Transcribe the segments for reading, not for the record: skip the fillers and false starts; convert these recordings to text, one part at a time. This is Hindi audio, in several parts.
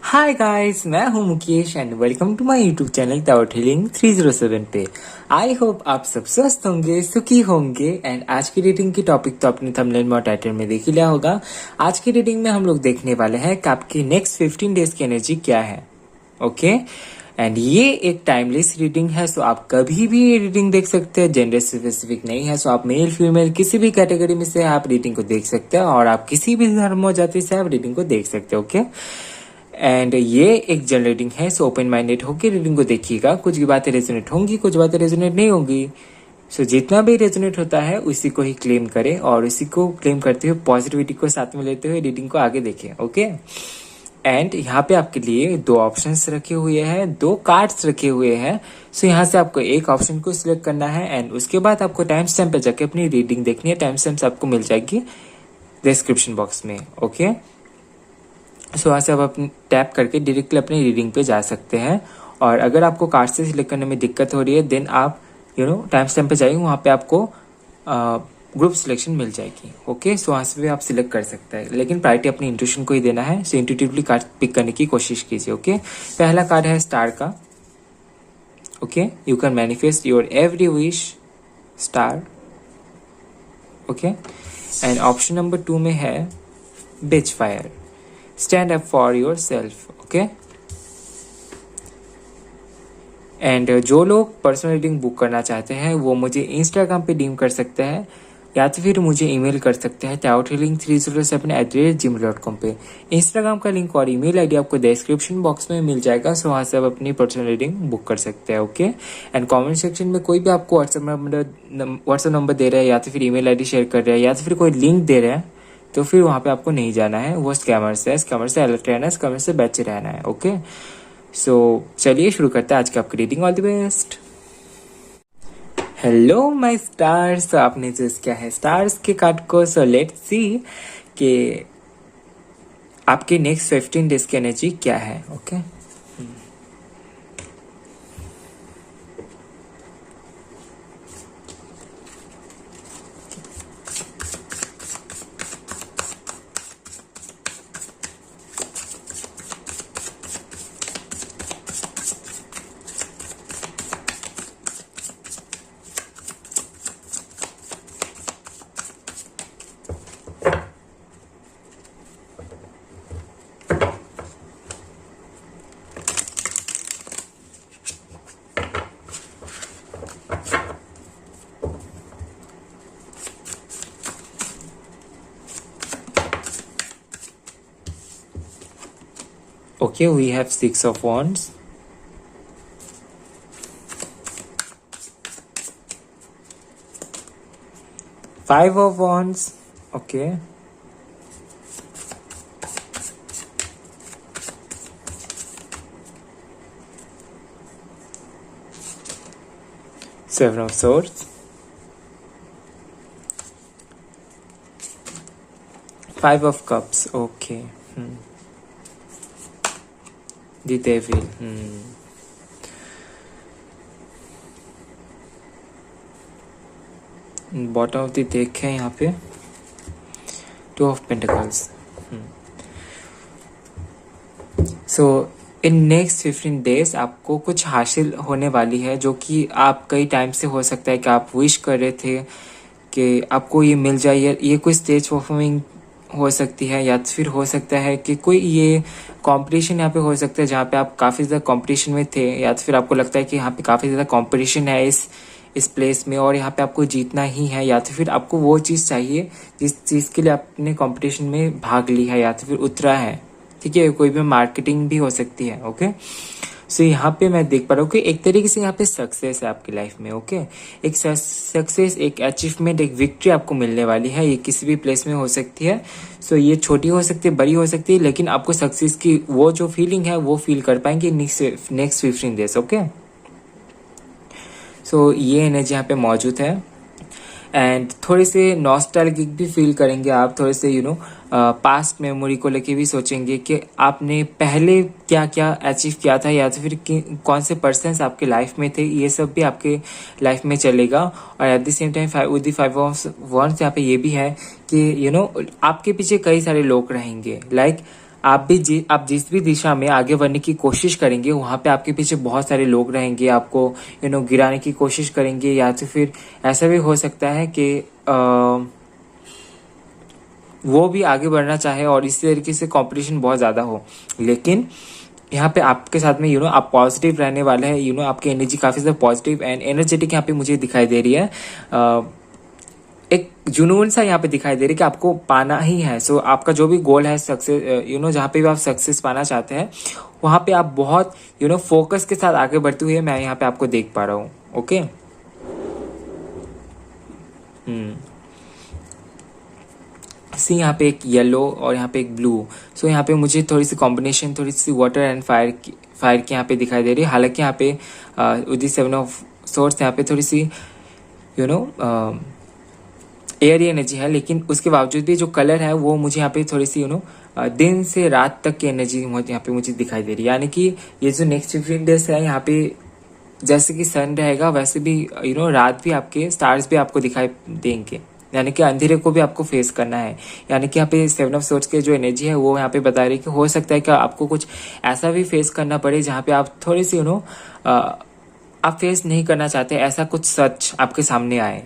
हाय गाइस, मैं हूं Mukesh and welcome to my YouTube channel tower healing 307 पे। आई होप आप सब स्वस्थ होंगे, सुखी होंगे। एंड आज की रीडिंग की टॉपिक तो अपने थंबनेल और टाइटल में देख ही लिया होगा। आज की रीडिंग में हम लोग देखने वाले हैं कि आपकी नेक्स्ट 15 डेज की एनर्जी क्या है। ओके एंड ये एक टाइमलेस रीडिंग है, सो आप कभी भी ये रीडिंग देख सकते हैं। जेंडर स्पेसिफिक नहीं है, सो आप मेल फीमेल किसी भी कैटेगरी में से आप रीडिंग को देख सकते हैं और आप किसी भी धर्म और जाति से आप रीडिंग को देख सकते हैं। ओके एंड ये एक जनरल रीडिंग है, सो ओपन माइंडेड होकर रीडिंग को देखिएगा। कुछ बातें रेजोनेट होंगी, कुछ बातें रेजोनेट नहीं होंगी। सो जितना भी रेजोनेट होता है उसी को ही क्लेम करें और उसी को क्लेम करते हुए पॉजिटिविटी को साथ में लेते हुए रीडिंग को आगे देखें। ओके एंड यहाँ पे आपके लिए दो ऑप्शंस रखे हुए हैं, दो कार्ड्स रखे हुए हैं। सो यहाँ से आपको एक ऑप्शन को सिलेक्ट करना है एंड उसके बाद आपको टाइम स्टैम्प पे जाके अपनी रीडिंग देखनी है। टाइम स्टैम्प आपको मिल जाएगी डिस्क्रिप्शन बॉक्स में। ओके सो वहाँ से आप अपने टैप करके डायरेक्टली अपनी रीडिंग पे जा सकते हैं। और अगर आपको कार्ड से सिलेक्ट करने में दिक्कत हो रही है देन आप टाइम स्टैम्प पे जाइए, वहाँ पे आपको ग्रुप सिलेक्शन मिल जाएगी। ओके सो वहाँ से भी आप सिलेक्ट कर सकते हैं, लेकिन प्रायोरिटी अपनी इंट्यूशन को ही देना है। सो इंट्यूटिवली कार्ड पिक करने की कोशिश कीजिए। ओके पहला कार्ड है स्टार का। Okay you can manifest your every wish star. Okay and option number 2 में है बिच fire, stand up for yourself. Okay and जो लोग पर्सनल रीडिंग बुक करना चाहते हैं वो मुझे इंस्टाग्राम पे डीएम कर सकते हैं या तो फिर मुझे ईमेल कर सकते हैं taothealing307@gmail.com पे। इंस्टाग्राम का लिंक और ईमेल आईडी आपको डिस्क्रिप्शन बॉक्स में मिल जाएगा, सो वहाँ से आप अपनी पर्सनल रीडिंग बुक कर सकते हैं। ओके एंड कमेंट सेक्शन में कोई भी आपको व्हाट्सएप नंबर दे रहा है या तो फिर ईमेल आईडी शेयर कर रहा है या तो फिर कोई लिंक दे रहा है तो फिर वहाँ पे आपको नहीं जाना है। वो स्कैमर से अलर्ट रहना है, स्कैमर से बचे रहना है। ओके सो चलिए शुरू करते हैं आज की आपकी reading. All the best. Hello my stars, आपने चूज किया है स्टार्स के कार्ड को। सो लेट्स सी कि आपके नेक्स्ट 15 डेज की एनर्जी क्या है। Okay Okay, we have 6 of wands. Five of wands. Okay. Seven of swords. Five of cups. Okay. The devil. Bottom of the deck है यहाँ पे 2 of pentacles. So in next 15 days आपको कुछ हासिल होने वाली है जो कि आप कई टाइम से हो सकता है कि आप विश कर रहे थे कि आपको ये मिल जाए। ये कोई स्टेज परफॉर्मिंग हो सकती है या फिर हो सकता है कि कोई ये कंपटीशन यहाँ पे हो सकता है जहाँ पे आप काफ़ी ज़्यादा कंपटीशन में थे या तो फिर आपको लगता है कि यहाँ पे काफ़ी ज़्यादा कंपटीशन है इस प्लेस में और यहाँ पे आपको जीतना ही है या तो फिर आपको वो चीज़ चाहिए जिस चीज़ के लिए आपने कंपटीशन में भाग ली है या तो फिर उतरा है। ठीक है, कोई भी मार्केटिंग भी हो सकती है। ओके सो यहाँ पे मैं देख पा रहा हूँ कि एक तरीके से यहाँ पे सक्सेस है आपकी लाइफ में। ओके एक सक्सेस, एक अचीवमेंट, एक विक्ट्री आपको मिलने वाली है। ये किसी भी प्लेस में हो सकती है। सो ये छोटी हो सकती है, बड़ी हो सकती है, लेकिन आपको सक्सेस की वो जो फीलिंग है वो फील कर पाएंगे नेक्स्ट 15 डेज। ओके सो ये एनर्जी यहाँ पे मौजूद है एंड थोड़े से नॉस्टैल्जिक भी फील करेंगे आप। थोड़े से पास्ट मेमोरी को लेके भी सोचेंगे कि आपने पहले क्या क्या अचीव किया था या तो फिर कौन से पर्सन्स आपके लाइफ में थे। ये सब भी आपके लाइफ में चलेगा। और at the same time with the 5 of wands यहाँ पे ये भी है कि आपके पीछे कई सारे लोग रहेंगे। लाइक आप जिस भी दिशा में आगे बढ़ने की कोशिश करेंगे वहां पे आपके पीछे बहुत सारे लोग रहेंगे, आपको गिराने की कोशिश करेंगे, या तो फिर ऐसा भी हो सकता है कि वो भी आगे बढ़ना चाहे और इसी तरीके से कंपटीशन बहुत ज्यादा हो। लेकिन यहाँ पे आपके साथ में आप पॉजिटिव रहने वाले हैं, आपकी एनर्जी काफी ज्यादा पॉजिटिव एंड एनर्जेटिक यहाँ पे मुझे दिखाई दे रही है। एक जुनून सा यहाँ पे दिखाई दे रही है कि आपको पाना ही है। सो आपका जो भी गोल है सक्सेस, जहाँ पे भी आप सक्सेस पाना चाहते हैं वहां पे आप बहुत फोकस के साथ आगे बढ़ते हुए मैं यहाँ पे आपको देख पा रहा हूँ। ओके। सी यहाँ पे एक येलो और यहाँ पे एक ब्लू। सो यहाँ पे मुझे थोड़ी सी कॉम्बिनेशन, थोड़ी सी वाटर एंड फायर की यहाँ पे दिखाई दे रही है। हालांकि यहाँ पे विद द 7 ऑफ सोर्स यहाँ पे थोड़ी सी एयर एनर्जी है, लेकिन उसके बावजूद भी जो कलर है वो मुझे यहाँ पे थोड़ी सी दिन से रात तक की एनर्जी यहाँ पे मुझे दिखाई दे रही है। यानी कि ये जो नेक्स्ट 15 डेज है यहाँ पे जैसे कि सन रहेगा वैसे भी रात भी आपके स्टार्स भी आपको दिखाई देंगे, यानी कि अंधेरे को भी आपको फेस करना है। यानी कि यहाँ पे 7 ऑफ सोर्ड्स के जो एनर्जी है वो यहाँ पे बता रही है कि हो सकता है कि आपको कुछ ऐसा भी फेस करना पड़े जहाँ पे आप थोड़ी सी आप फेस नहीं करना चाहते, ऐसा कुछ सच आपके सामने आए,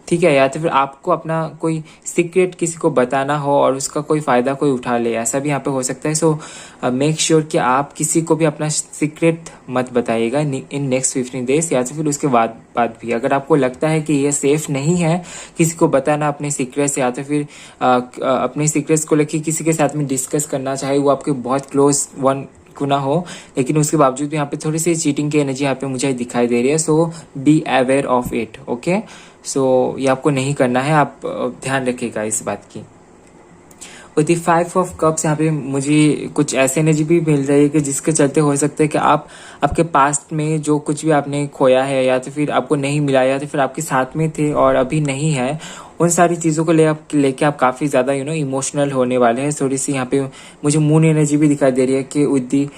ठीक है। या तो फिर आपको अपना कोई सीक्रेट किसी को बताना हो और उसका कोई फायदा कोई उठा ले, ऐसा भी यहाँ पे हो सकता है। सो मेक श्योर कि आप किसी को भी अपना सीक्रेट मत बताइएगा इन नेक्स्ट 15 डेज, या तो फिर उसके बाद भी अगर आपको लगता है कि ये सेफ नहीं है किसी को बताना अपने सीक्रेट्स, या तो फिर अपने सीक्रेट्स को लेकर किसी के साथ में डिस्कस करना, चाहे वो आपके बहुत क्लोज वन क्यों ना हो, लेकिन उसके बावजूद भी यहाँ पे थोड़ी सी चीटिंग की एनर्जी यहाँ पे मुझे दिखाई दे रही है। So be aware of it. Okay. So ये आपको नहीं करना है, आप ध्यान रखिएगा इस बात की। और दी 5 ऑफ कप्स यहाँ पे मुझे कुछ ऐसे एनर्जी भी मिल रही है कि जिसके चलते हो सकता है कि आप आपके पास्ट में जो कुछ भी आपने खोया है या तो फिर आपको नहीं मिला या तो फिर आपके साथ में थे और अभी नहीं है, उन सारी चीज़ों को लेके आप काफ़ी ज़्यादा इमोशनल होने वाले हैं। थोड़ी सी यहाँ पे मुझे मून एनर्जी भी दिखाई दे रही है कि विद दी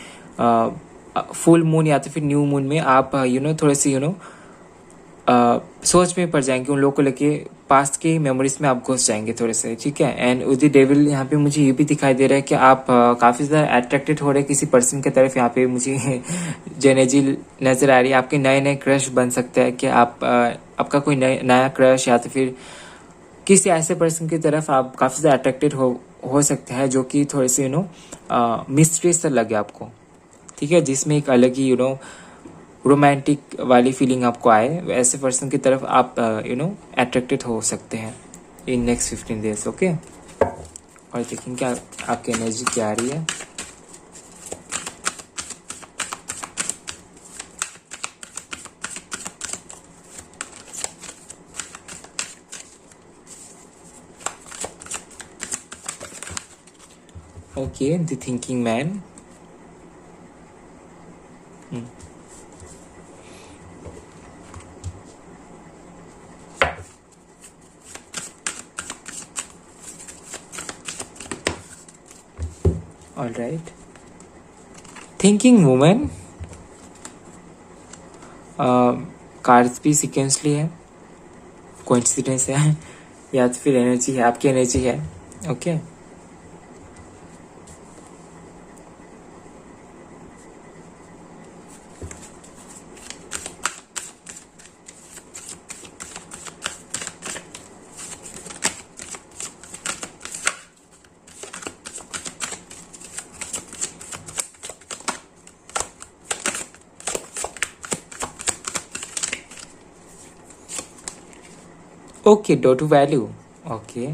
फुल मून या तो फिर न्यू मून में आप थोड़े से सोच में पड़ जाएंगे, उन लोगों को लेके पास्ट की मेमोरीज में आप घुस जाएंगे थोड़े से, ठीक है। एंड विद द डेविल यहाँ पे मुझे ये भी दिखाई दे रहा है कि आप काफी ज्यादा अट्रैक्टेड हो रहे हैं किसी पर्सन की तरफ। यहाँ पे मुझे जो एनर्जी नजर आ रही है, आपके नए नए क्रश बन सकता है कि आप आपका कोई नया क्रश या तो फिर किसी ऐसे पर्सन की तरफ आप काफी ज्यादा अट्रैक्टेड हो सकते हैं जो कि थोड़े से मिस्ट्री से लगे आपको, ठीक है, जिसमें एक अलग ही रोमांटिक वाली फीलिंग आपको आए, ऐसे पर्सन की तरफ आप अट्रैक्टेड हो सकते हैं इन नेक्स्ट 15 डेज। ओके। और देखेंगे क्या आपकी एनर्जी क्या आ रही है। Okay, the thinking man. All right. Thinking woman. Cards भी सीक्वेंसली है, कोइंसिडेंस है या तो फिर एनर्जी है, आपकी एनर्जी है। Okay. Okay, door to value. Okay.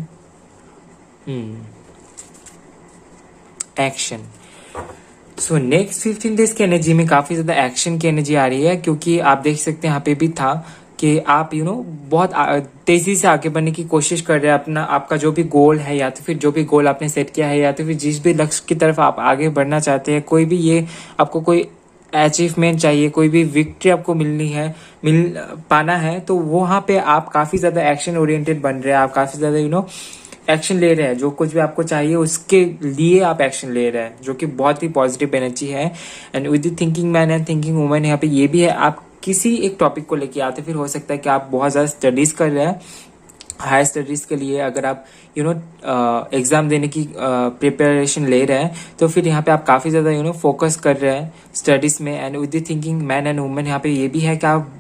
Action. So next 15 days की एनर्जी में काफी ज्यादा एक्शन की एनर्जी आ रही है, क्योंकि आप देख सकते हैं यहाँ पे भी था कि आप बहुत तेजी से आगे बढ़ने की कोशिश कर रहे हैं। अपना आपका जो भी गोल है या तो फिर जो भी गोल आपने सेट किया है या तो फिर जिस भी लक्ष्य की तरफ आप आगे बढ़ना चाहते हैं, कोई भी ये आपको कोई अचीवमेंट चाहिए, कोई भी विक्ट्री आपको मिल पाना है, तो वहां पे आप काफी ज्यादा एक्शन ओरिएंटेड बन रहे हैं। आप काफी ज्यादा एक्शन ले रहे हैं, जो कुछ भी आपको चाहिए उसके लिए आप एक्शन ले रहे हैं, जो कि बहुत ही पॉजिटिव एनर्जी है। And with the thinking man and thinking woman यहाँ पे ये भी है, आप किसी एक टॉपिक को लेके आते, फिर हो सकता है कि आप बहुत ज्यादा स्टडीज कर रहे हैं हायर स्टडीज के लिए अगर आप एग्जाम देने की प्रिपरेशन ले रहे हैं, तो फिर यहाँ पे आप काफ़ी ज़्यादा फोकस कर रहे हैं स्टडीज़ में। And with the thinking man and women, यहाँ पे ये भी है कि आप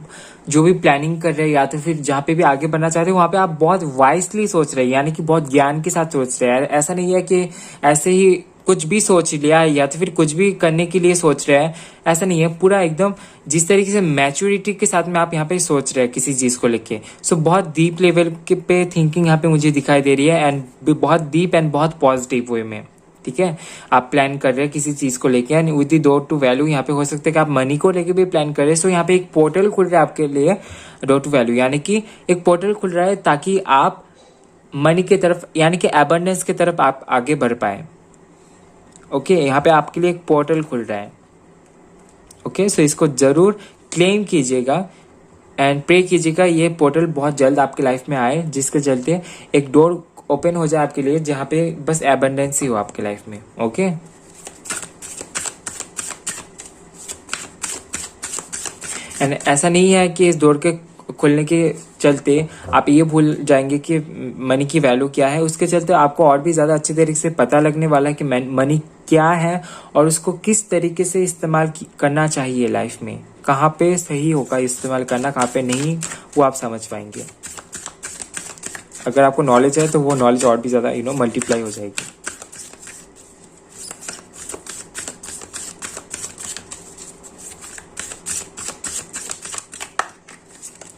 जो भी प्लानिंग कर रहे हैं या तो फिर जहाँ पे भी आगे बढ़ना चाहते हैं वहाँ पे आप बहुत वाइसली सोच रहे हैं, यानी कि बहुत ज्ञान के साथ सोच रहे हैं। ऐसा नहीं है कि ऐसे ही कुछ भी सोच लिया या तो फिर कुछ भी करने के लिए सोच रहे हैं, ऐसा नहीं है। पूरा एकदम जिस तरीके से मैच्योरिटी के साथ में आप यहाँ पे सोच रहे हैं किसी चीज़ को लेके, सो बहुत डीप लेवल के पे थिंकिंग यहाँ पे मुझे दिखाई दे रही है, एंड बहुत डीप एंड बहुत पॉजिटिव वे में। ठीक है, आप प्लान कर रहे हैं किसी चीज को लेके, and with the door to value यहाँ पे हो सकता है कि आप मनी को लेके भी प्लान कर रहे हैं। सो यहाँ पे एक पोर्टल खुल रहा है आपके लिए डोर टू वैल्यू, यानी कि एक पोर्टल खुल रहा है ताकि आप मनी की तरफ यानी कि एबंडेंस की तरफ आप आगे बढ़ पाए। ओके, यहाँ पे आपके लिए एक पोर्टल खुल रहा है। ओके, सो इसको जरूर क्लेम कीजिएगा एंड प्रे कीजिएगा ये पोर्टल बहुत जल्द आपकी लाइफ में आए, जिसके चलते एक डोर ओपन हो जाए आपके लिए जहाँ पे बस एबंडेंस ही हो आपके लाइफ में। ओके, एंड ऐसा नहीं है कि इस डोर के खुलने के चलते आप ये भूल जाएंगे कि मनी की वैल्यू क्या है। उसके चलते आपको और भी ज़्यादा अच्छे तरीके से पता लगने वाला है कि मनी क्या है और उसको किस तरीके से इस्तेमाल करना चाहिए लाइफ में, कहाँ पे सही होगा इस्तेमाल करना, कहाँ पे नहीं, वो आप समझ पाएंगे। अगर आपको नॉलेज है तो वो नॉलेज और भी ज़्यादा मल्टीप्लाई हो जाएगी।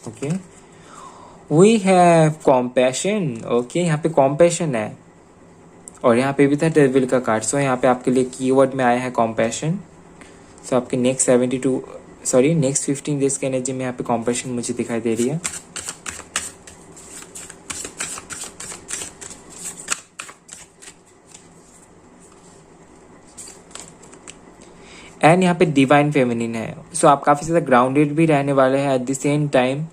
Okay, we have compassion. Okay, यहाँ पे कॉम्पैशन है और यहाँ पे भी था डेविल का कार्ड। सो यहाँ पे आपके लिए कीवर्ड में आया है कॉम्पैशन। सो आपके नेक्स्ट 15 डेज की एनर्जी में यहाँ पे कॉम्पैशन मुझे दिखाई दे रही है। एंड यहाँ पे डिवाइन फेमिनिन है। सो आप काफी ज्यादा ग्राउंडेड भी रहने वाले हैं, at the same time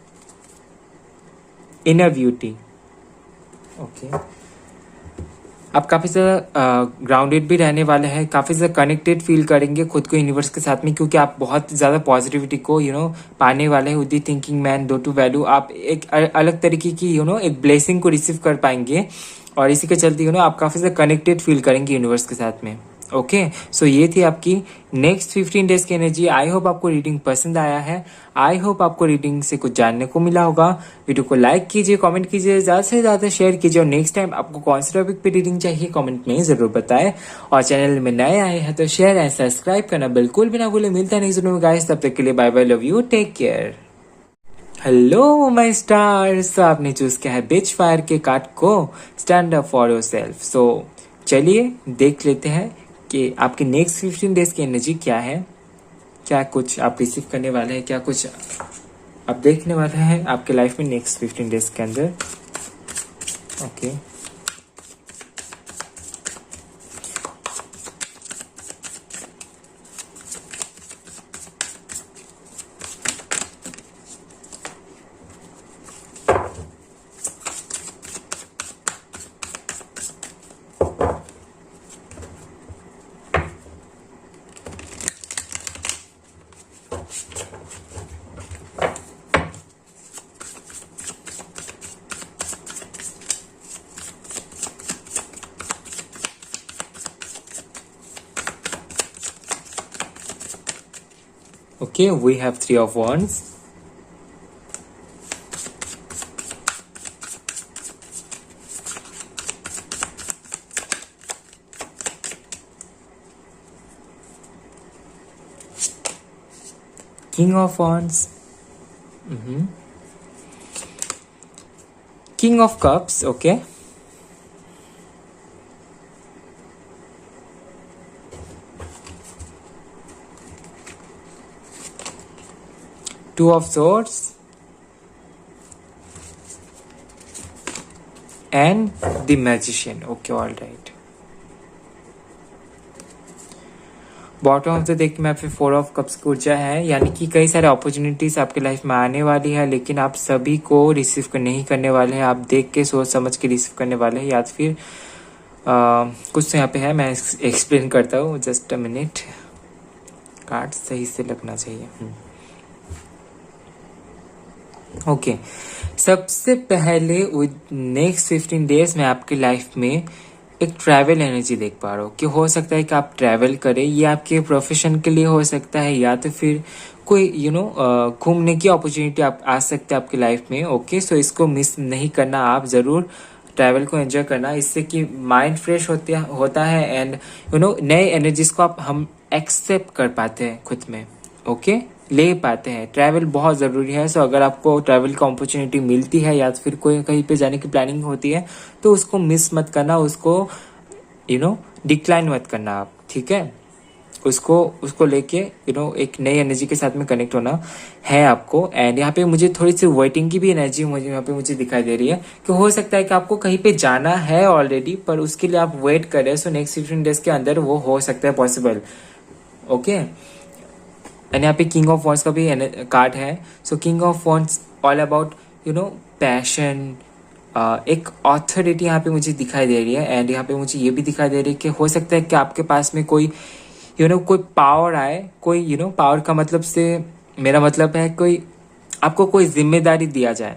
inner beauty. Okay, आप काफी ज्यादा ग्राउंडेड भी रहने वाले हैं, काफी ज्यादा कनेक्टेड फील करेंगे खुद को यूनिवर्स के साथ में, क्योंकि आप बहुत ज्यादा पॉजिटिविटी को पाने वाले हैं। With the thinking man door to value आप एक अलग तरीके की एक ब्लेसिंग को रिसीव कर पाएंगे, और इसी के चलते आप काफी ज्यादा कनेक्टेड फील करेंगे यूनिवर्स के साथ में। ओके, सो ये थी आपकी नेक्स्ट 15 डेज की एनर्जी। आई होप आपको रीडिंग पसंद आया है, आई होप आपको रीडिंग से कुछ जानने को मिला होगा। वीडियो को लाइक कीजिए, कमेंट कीजिए, ज्यादा से ज्यादा शेयर कीजिए, और नेक्स्ट टाइम आपको कौन से टॉपिक पे रीडिंग चाहिए कमेंट में जरूर बताएं। और चैनल में नए आए हैं तो शेयर एंड सब्सक्राइब करना बिल्कुल भी ना भूले। मिलता है नेक्स्ट वीडियो में गाइस, तब तक के लिए bye bye, love you, take care. Hello my stars, आपने चूज किया है बिच फायर के कार्ड को, stand up for yourself. So चलिए देख लेते हैं कि आपके नेक्स्ट 15 डेज की एनर्जी क्या है, क्या कुछ आप रिसीव करने वाले हैं, क्या कुछ आप देखने वाले हैं आपके लाइफ में नेक्स्ट 15 डेज के अंदर। Okay, okay, we have 3 of wands. King of wands. King of cups. Okay, Two of swords and the magician. Okay, all right. Bottom of the देख में आपके 4 ऑफ कप्स की ऊर्जा है, यानी कि कई सारे अपॉर्चुनिटीज आपके लाइफ में आने वाली है, लेकिन आप सभी को रिसीव नहीं करने वाले हैं। आप देख के सोच समझ के रिसीव करने वाले हैं, या फिर कुछ तो यहाँ पे है, मैं एक्सप्लेन करता हूँ, जस्ट अ मिनट। कार्ड सही से लगना चाहिए। ओके, सबसे पहले नेक्स्ट 15 डेज में आपकी लाइफ में एक ट्रैवल एनर्जी देख पा रहा हूँ कि हो सकता है कि आप ट्रैवल करें, ये आपके प्रोफेशन के लिए हो सकता है या तो फिर कोई घूमने की अपॉर्चुनिटी आप आ सकते हैं आपकी लाइफ में। ओके, सो इसको मिस नहीं करना, आप ज़रूर ट्रैवल को एंजॉय करना, इससे कि माइंड फ्रेश होता है एंड नए एनर्जीज को हम एक्सेप्ट कर पाते हैं खुद में। ओके, ले पाते हैं। ट्रैवल बहुत ज़रूरी है। सो अगर आपको ट्रैवल की अपॉर्चुनिटी मिलती है या फिर कोई कहीं पे जाने की प्लानिंग होती है तो उसको मिस मत करना, उसको डिक्लाइन मत करना आप, ठीक है। उसको लेके एक नई एनर्जी के साथ में कनेक्ट होना है आपको। एंड यहाँ पे मुझे थोड़ी सी वेटिंग की भी एनर्जी यहाँ पे मुझे दिखाई दे रही है कि हो सकता है कि आपको कहीं पे जाना है ऑलरेडी, पर उसके लिए आप वेट कर रहे हैं। सो नेक्स्ट 15 डेज के अंदर वो हो सकता है पॉसिबल। ओके, एंड यहाँ पे किंग ऑफ वॉन्ड्स का भी कार्ड है। So king of wands all about passion, एक ऑथोरिटी यहाँ पे मुझे दिखाई दे रही है। एंड यहाँ पे मुझे ये भी दिखाई दे रही है कि हो सकता है कि आपके पास में कोई कोई पावर आए, कोई पावर का मतलब से मेरा मतलब है कोई आपको कोई जिम्मेदारी दिया जाए,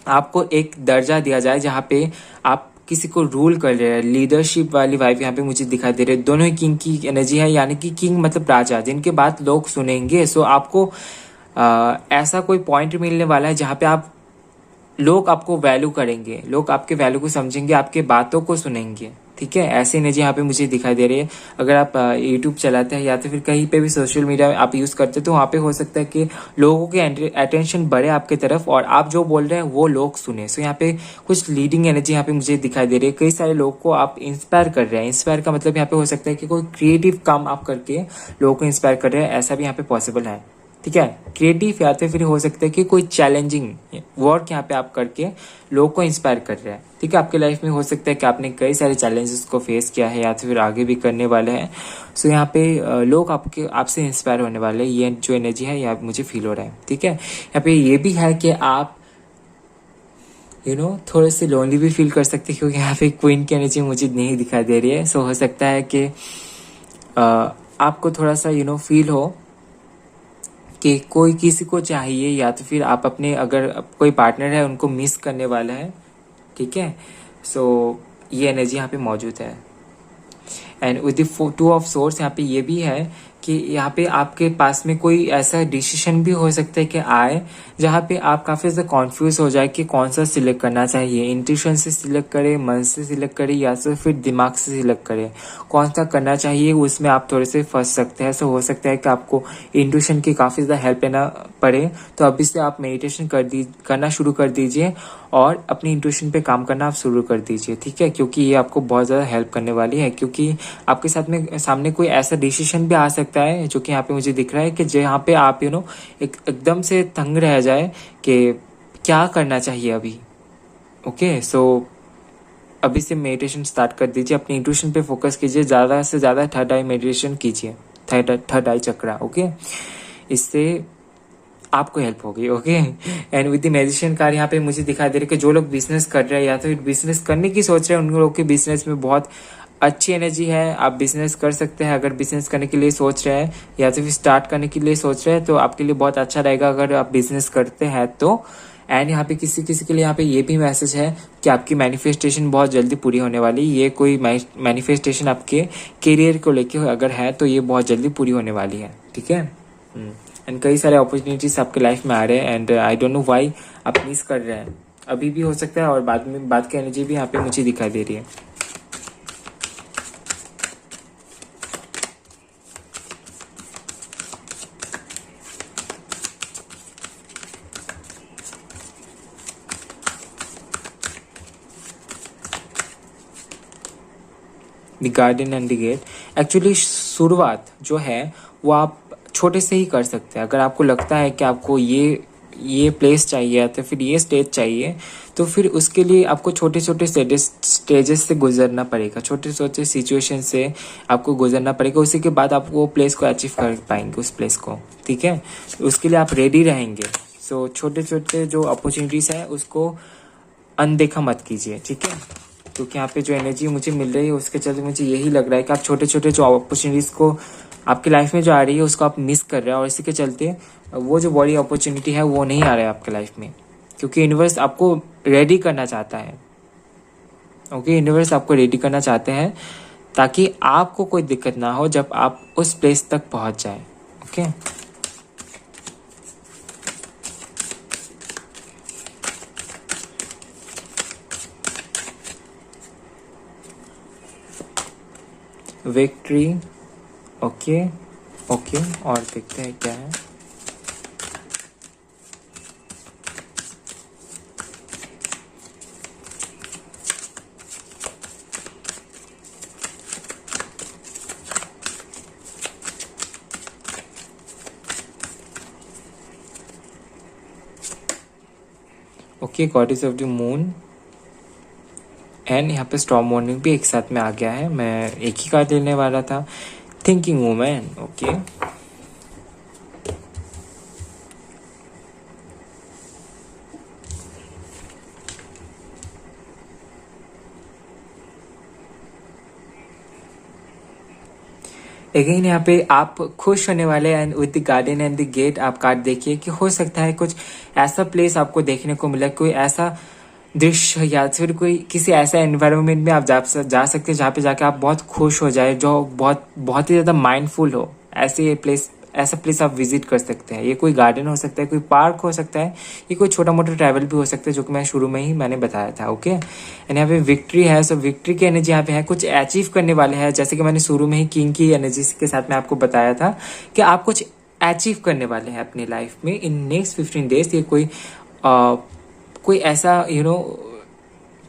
आपको एक दर्जा दिया जाए जहाँ पे आप किसी को रूल कर रहे हैं। लीडरशिप वाली वाइफ यहाँ पे मुझे दिखाई दे रही है। दोनों ही किंग की एनर्जी है, यानी कि किंग मतलब राजा, जिनके बात लोग सुनेंगे। सो आपको ऐसा कोई पॉइंट मिलने वाला है जहाँ पे लोग आपको वैल्यू करेंगे, लोग आपके वैल्यू को समझेंगे, आपके बातों को सुनेंगे, ठीक है। ऐसी एनर्जी यहाँ पे मुझे दिखाई दे रही है। अगर आप यूट्यूब चलाते हैं या तो फिर कहीं पे भी सोशल मीडिया आप यूज़ करते हैं तो वहाँ पे हो सकता है कि लोगों के अटेंशन बढ़े आपके तरफ और आप जो बोल रहे हैं वो लोग सुने। सो यहाँ पे कुछ लीडिंग एनर्जी यहाँ पे मुझे दिखाई दे रही है। कई सारे लोगों को आप इंस्पायर कर रहे हैं। इंस्पायर का मतलब यहाँ पे हो सकता है कि कोई क्रिएटिव काम आप करके लोगों को इंस्पायर कर रहे हैं, ऐसा भी यहाँ पे पॉसिबल है, ठीक है। क्रिएटिव या तो फिर हो सकता है कि कोई चैलेंजिंग वर्क यहाँ पे आप करके लोगों को इंस्पायर कर रहे हैं, ठीक है। आपके लाइफ में हो सकता है कि आपने कई सारे चैलेंजेस को फेस किया है या तो फिर आगे भी करने वाले हैं। सो यहाँ पे लोग आपसे इंस्पायर होने वाले हैं। ये जो एनर्जी है यहाँ मुझे फील हो रहा है, ठीक है। यहाँ पे ये भी है कि आप थोड़े से लोनली भी फील कर सकते हैं, क्योंकि यहाँ पे क्वीन की एनर्जी मुझे नहीं दिखाई दे रही है। सो हो सकता है कि आपको थोड़ा सा फील हो कि कोई किसी को चाहिए या तो फिर आप अपने अगर कोई पार्टनर है उनको मिस करने वाला है, ठीक है। सो ये एनर्जी यहाँ पे मौजूद है। And with the 2 of source यहाँ पे ये भी है कि यहाँ पे आपके पास में कोई ऐसा डिसीजन भी हो सकता है कि आए जहाँ पे आप काफ़ी ज़्यादा कॉन्फ्यूज हो जाए कि कौन सा सिलेक्ट करना चाहिए। इंट्यूशन से सिलेक्ट करें, मन से सिलेक्ट करें या तो फिर दिमाग से सिलेक्ट करें, कौन सा करना चाहिए, उसमें आप थोड़े से फंस सकते हैं। सो हो सकता है कि आपको इंट्यूशन की काफ़ी ज़्यादा हेल्प लेना पड़े, तो अभी से आप मेडिटेशन करना शुरू कर दीजिए और अपनी इंट्यूशन पे काम करना आप शुरू कर दीजिए, ठीक है। क्योंकि ये आपको बहुत ज़्यादा हेल्प करने वाली है, क्योंकि आपके साथ में सामने कोई ऐसा डिसीजन भी आ सकता है जो कि यहाँ पे मुझे दिख रहा है कि जहाँ पे आप एकदम से तंग रह जाए कि क्या करना चाहिए अभी। ओके, सो अभी से मेडिटेशन स्टार्ट कर दीजिए, अपनी इंट्यूशन पे फोकस कीजिए, ज़्यादा से ज़्यादा थर्ड आई मेडिटेशन कीजिए, थर्ड आई चक्रा। ओके, इससे आपको हेल्प होगी। Okay, and with the magician card यहाँ पे मुझे दिखाई दे रहा है कि जो लोग बिजनेस कर रहे हैं या तो बिजनेस करने की सोच रहे हैं, उन लोगों के बिजनेस में बहुत अच्छी एनर्जी है। आप बिजनेस कर सकते हैं अगर बिजनेस करने के लिए सोच रहे हैं या तो फिर स्टार्ट करने के लिए सोच रहे हैं, तो आपके लिए बहुत अच्छा रहेगा अगर आप बिजनेस करते हैं तो। एंड यहाँ पे किसी किसी के लिए यहाँ पे ये भी मैसेज है कि आपकी मैनिफेस्टेशन बहुत जल्दी पूरी होने वाली। ये कोई मैनिफेस्टेशन आपके करियर को लेके अगर है तो ये बहुत जल्दी पूरी होने वाली है, ठीक है। एंड कई सारे अपॉर्चुनिटीज आपके लाइफ में आ रहे हैं and I don't know why आप मिस कर रहे हैं। अभी भी हो सकता है और बाद की एनर्जी भी यहाँ पे मुझे दिखाई दे रही है। The garden and the gate. Actually शुरुआत जो है वो आप छोटे से ही कर सकते हैं। अगर आपको लगता है कि आपको ये प्लेस चाहिए या तो फिर ये स्टेज चाहिए, तो फिर उसके लिए आपको छोटे छोटे स्टेजेस से गुजरना पड़ेगा, छोटे छोटे सिचुएशन से आपको गुजरना पड़ेगा। उसी के बाद आप वो प्लेस को अचीव कर पाएंगे, उस प्लेस को, ठीक है। उसके लिए आप रेडी रहेंगे। सो छोटे छोटे जो अपॉर्चुनिटीज़ है उसको अनदेखा मत कीजिए, ठीक है। क्योंकि यहाँ पे जो एनर्जी मुझे मिल रही है उसके चलते मुझे यही लग रहा है कि आप छोटे छोटे जो अपॉर्चुनिटीज़ को आपकी लाइफ में जो आ रही है उसको आप मिस कर रहे हैं और इसी के चलते वो जो बड़ी अपॉर्चुनिटी है वो नहीं आ रहा है आपके लाइफ में, क्योंकि यूनिवर्स आपको रेडी करना चाहता है। ओके, यूनिवर्स आपको रेडी करना चाहते हैं ताकि आपको कोई दिक्कत ना हो जब आप उस प्लेस तक पहुंच जाए। Okay, victory. ओके ओके, और देखते हैं क्या है। Okay, goddess of the moon and यहाँ पे स्टॉर्म वार्निंग भी एक साथ में आ गया है। मैं एक ही कार्ड लेने वाला था, थिंकिंग वुमेन। ओके, अगेन यहाँ पे आप खुश होने वाले and with the garden and the gate आप कार्ड देखिए कि हो सकता है कुछ ऐसा प्लेस आपको देखने को मिला, कोई ऐसा दृश्य या फिर कोई किसी ऐसा एनवायरनमेंट में आप जा सकते हैं जहाँ पे जाके आप बहुत खुश हो जाए, जो बहुत बहुत ही ज़्यादा माइंडफुल हो। ऐसा प्लेस आप विजिट कर सकते हैं। ये कोई गार्डन हो सकता है, कोई पार्क हो सकता है, ये कोई छोटा मोटा ट्रैवल भी हो सकता है, जो कि मैं शुरू में ही मैंने बताया था। ओके, एंड यहाँ पे विक्ट्री है। सो विक्ट्री की एनर्जी यहाँ पे है, कुछ अचीव करने वाले हैं। जैसे कि मैंने शुरू में ही किंग की एनर्जी के साथ में आपको बताया था कि आप कुछ अचीव करने वाले हैं अपनी लाइफ में इन नेक्स्ट 15 डेज। ये कोई ऐसा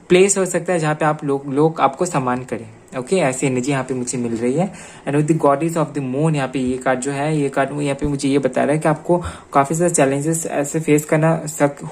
प्लेस हो सकता है जहाँ पे आप लोग आपको सम्मान करें। ओके, ऐसी एनर्जी यहाँ पे मुझे मिल रही है। And with the goddess of the moon, यहाँ पे ये कार्ड जो है, ये कार्ड यहाँ पे मुझे ये बता रहा है कि आपको काफी सारे चैलेंजेस ऐसे फेस करना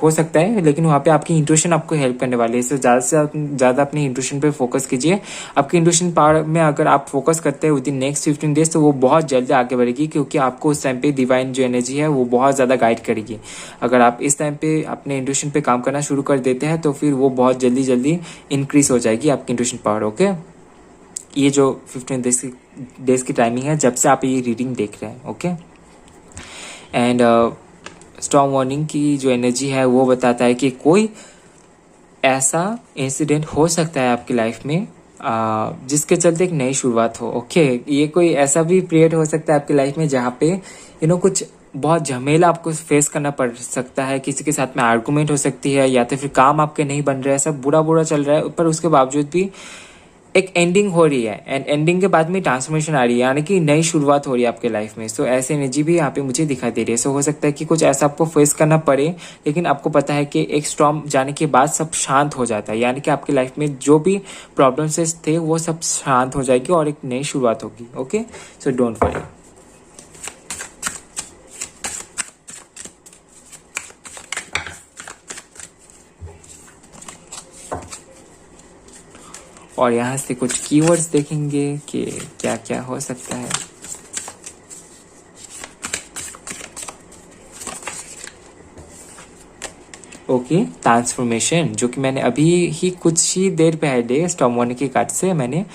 हो सकता है, लेकिन वहाँ पे आपकी इंट्यूशन आपको हेल्प करने वाली है। इससे ज़्यादा से ज़्यादा अपनी इंट्यूशन पे फोकस कीजिए। आपकी इंट्यूशन पावर में अगर आप फोकस करते हैं विद इन नेक्स्ट 15 डेज, तो वो बहुत जल्दी आगे बढ़ेगी, क्योंकि आपको उस टाइम पे डिवाइन जो एनर्जी है वो बहुत ज़्यादा गाइड करेगी। अगर आप इस टाइम पे अपने इंट्यूशन पे काम करना शुरू कर देते हैं तो फिर वो बहुत जल्दी इंक्रीज हो जाएगी आपकी इंट्यूशन पावर। ओके, ये जो 15 डेज की टाइमिंग है जब से आप ये रीडिंग देख रहे हैं। ओके, एंड स्टॉर्म वार्निंग की जो एनर्जी है वो बताता है कि कोई ऐसा इंसिडेंट हो सकता है आपकी लाइफ में जिसके चलते एक नई शुरुआत हो। ओके, ये कोई ऐसा भी पीरियड हो सकता है आपकी लाइफ में जहाँ पे कुछ बहुत झमेला आपको फेस करना पड़ सकता है। किसी के साथ में आर्गुमेंट हो सकती है, या तो फिर काम आपके नहीं बन रहा है, सब बुरा चल रहा है, पर उसके बावजूद भी एक एंडिंग हो रही है, एंड एंडिंग के बाद में ट्रांसफॉर्मेशन आ रही है, यानी कि नई शुरुआत हो रही है आपके लाइफ में। सो ऐसी एनर्जी भी यहाँ पे मुझे दिखाई दे रही है। सो हो सकता है कि कुछ ऐसा आपको फेस करना पड़े, लेकिन आपको पता है कि एक स्टॉर्म जाने के बाद सब शांत हो जाता है, यानी कि आपकी लाइफ में जो भी प्रॉब्लम्स थे वो सब शांत हो जाएगी और एक नई शुरुआत होगी। Okay, so don't worry. और यहाँ से कुछ कीवर्ड्स देखेंगे कि क्या क्या हो सकता है। ओके, ट्रांसफॉर्मेशन, जो कि मैंने अभी ही कुछ ही देर पहले स्टॉर्म वार्निंग के कार्ड से मैंने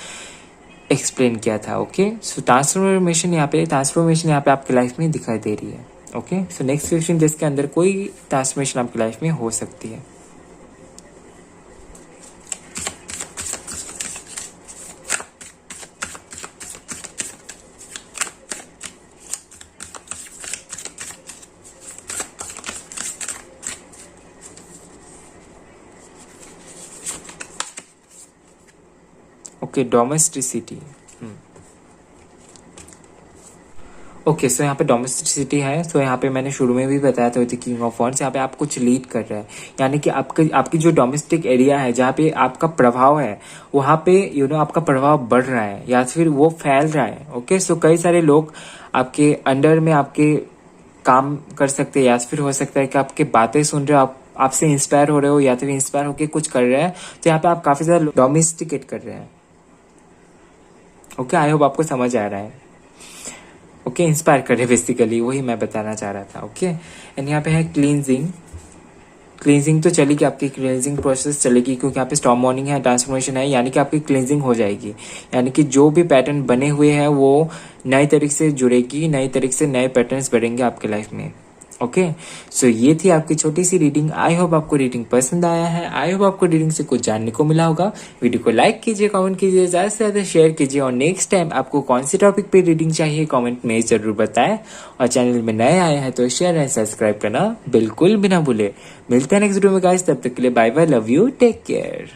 एक्सप्लेन किया था। ओके, सो ट्रांसफॉर्मेशन यहाँ पे आपकी लाइफ में दिखाई दे रही है। ओके, सो नेक्स्ट 15 डेज के अंदर कोई ट्रांसफॉर्मेशन आपकी लाइफ में हो सकती है। Okay, domesticity. ओके, सो यहाँ पे डोमेस्टिसिटी है। सो यहाँ पे मैंने शुरू में भी बताया था किंग ऑफ वॉन्ड्स, यहाँ पे आप कुछ लीड कर रहे हैं, यानी कि आपकी जो डोमेस्टिक एरिया है जहाँ पे आपका प्रभाव है, वहाँ पे आपका प्रभाव बढ़ रहा है या फिर वो फैल रहा है। ओके, सो कई सारे लोग आपके अंडर में आपके काम कर सकते हैं, या फिर हो सकता है कि आपके बातें सुन रहे हो, आपसे इंस्पायर हो रहे हो, या फिर इंस्पायर होकर कुछ कर रहे हैं। तो यहाँ पे आप काफी ज्यादा डोमेस्टिकेट कर रहे हैं। ओके, आई होप आपको समझ आ रहा है। ओके, इंस्पायर करे बेसिकली, वही मैं बताना चाह रहा था। ओके, एंड यहाँ पे है क्लींजिंग तो चलेगी, आपकी क्लींजिंग प्रोसेस चलेगी, क्योंकि यहाँ पे स्टॉर्म वार्निंग है, ट्रांसफॉर्मेशन है, यानी कि आपकी क्लींजिंग हो जाएगी, यानी कि जो भी पैटर्न बने हुए हैं वो नए तरीके से जुड़ेगी, नए तरीके से नए पैटर्न्स बढ़ेंगे आपके लाइफ में। ओके, सो ये थी आपकी छोटी सी रीडिंग। आई होप आपको रीडिंग पसंद आया है। आई होप आपको रीडिंग से कुछ जानने को मिला होगा। वीडियो को लाइक कीजिए, कमेंट कीजिए, ज्यादा से ज्यादा शेयर कीजिए और नेक्स्ट टाइम आपको कौन सी टॉपिक पे रीडिंग चाहिए कमेंट में जरूर बताएं। और चैनल में नए आए हैं तो शेयर एंड सब्सक्राइब करना बिल्कुल भी ना भूले। मिलते हैं नेक्स्ट वीडियो में गाइस, तब तक के लिए bye bye, love you, take care.